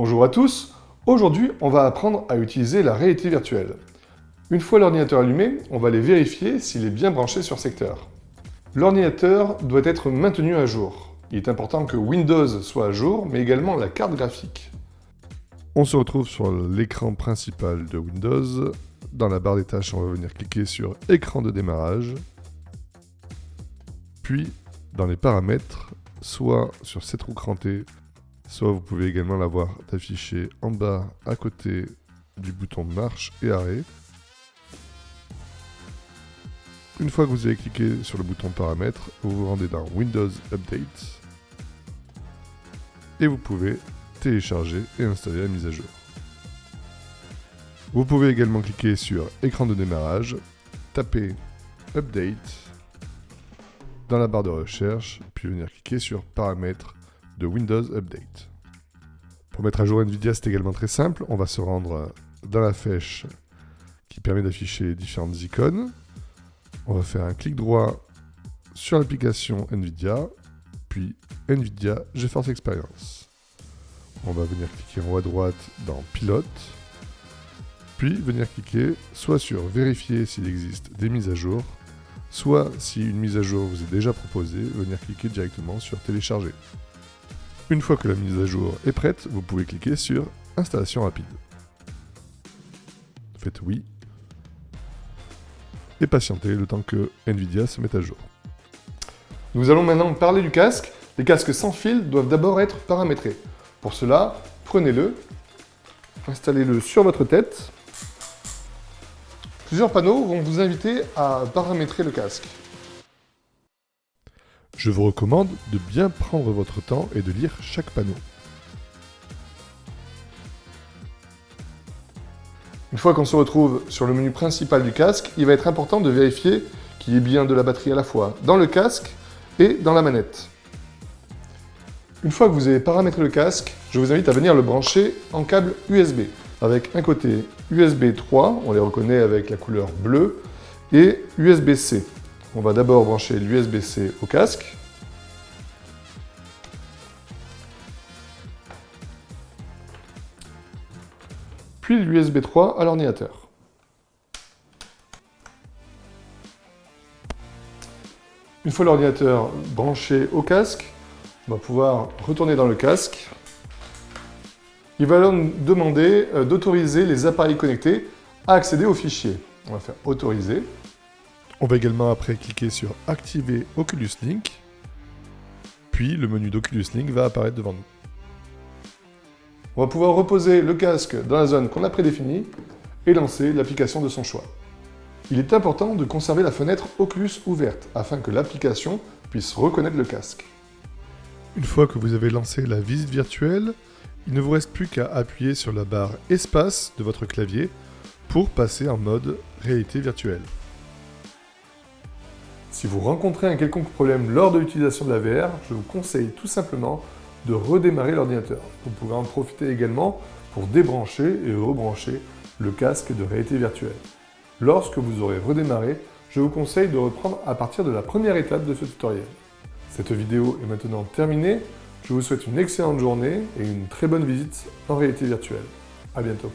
Bonjour à tous, aujourd'hui on va apprendre à utiliser la réalité virtuelle. Une fois l'ordinateur allumé, on va aller vérifier s'il est bien branché sur secteur. L'ordinateur doit être maintenu à jour. Il est important que Windows soit à jour, mais également la carte graphique. On se retrouve sur l'écran principal de Windows. Dans la barre des tâches, on va venir cliquer sur écran de démarrage. Puis, dans les paramètres, soit sur cette roue crantée, soit vous pouvez également la voir affichée en bas à côté du bouton marche et arrêt. Une fois que vous avez cliqué sur le bouton paramètres, vous vous rendez dans Windows Update et vous pouvez télécharger et installer la mise à jour. Vous pouvez également cliquer sur écran de démarrage, taper Update dans la barre de recherche, puis venir cliquer sur paramètres de Windows Update. Pour mettre à jour NVIDIA, c'est également très simple. On va se rendre dans la flèche qui permet d'afficher les différentes icônes. On va faire un clic droit sur l'application NVIDIA, puis NVIDIA GeForce Experience. On va venir cliquer en haut à droite dans Pilote, puis venir cliquer soit sur Vérifier s'il existe des mises à jour, soit si une mise à jour vous est déjà proposée, venir cliquer directement sur Télécharger. Une fois que la mise à jour est prête, vous pouvez cliquer sur Installation rapide. Faites oui et patientez le temps que NVIDIA se mette à jour. Nous allons maintenant parler du casque. Les casques sans fil doivent d'abord être paramétrés. Pour cela, prenez-le, installez-le sur votre tête. Plusieurs panneaux vont vous inviter à paramétrer le casque. Je vous recommande de bien prendre votre temps et de lire chaque panneau. Une fois qu'on se retrouve sur le menu principal du casque, il va être important de vérifier qu'il y ait bien de la batterie à la fois dans le casque et dans la manette. Une fois que vous avez paramétré le casque, je vous invite à venir le brancher en câble USB, avec un côté USB 3, on les reconnaît avec la couleur bleue, et USB-C. On va d'abord brancher l'USB-C au casque. Puis l'USB 3 à l'ordinateur. Une fois l'ordinateur branché au casque, on va pouvoir retourner dans le casque. Il va alors nous demander d'autoriser les appareils connectés à accéder aux fichiers. On va faire autoriser. On va également après cliquer sur Activer Oculus Link, puis le menu d'Oculus Link va apparaître devant nous. On va pouvoir reposer le casque dans la zone qu'on a prédéfinie et lancer l'application de son choix. Il est important de conserver la fenêtre Oculus ouverte afin que l'application puisse reconnaître le casque. Une fois que vous avez lancé la visite virtuelle, il ne vous reste plus qu'à appuyer sur la barre Espace de votre clavier pour passer en mode réalité virtuelle. Si vous rencontrez un quelconque problème lors de l'utilisation de la VR, je vous conseille tout simplement de redémarrer l'ordinateur. Vous pouvez en profiter également pour débrancher et rebrancher le casque de réalité virtuelle. Lorsque vous aurez redémarré, je vous conseille de reprendre à partir de la première étape de ce tutoriel. Cette vidéo est maintenant terminée. Je vous souhaite une excellente journée et une très bonne visite en réalité virtuelle. À bientôt.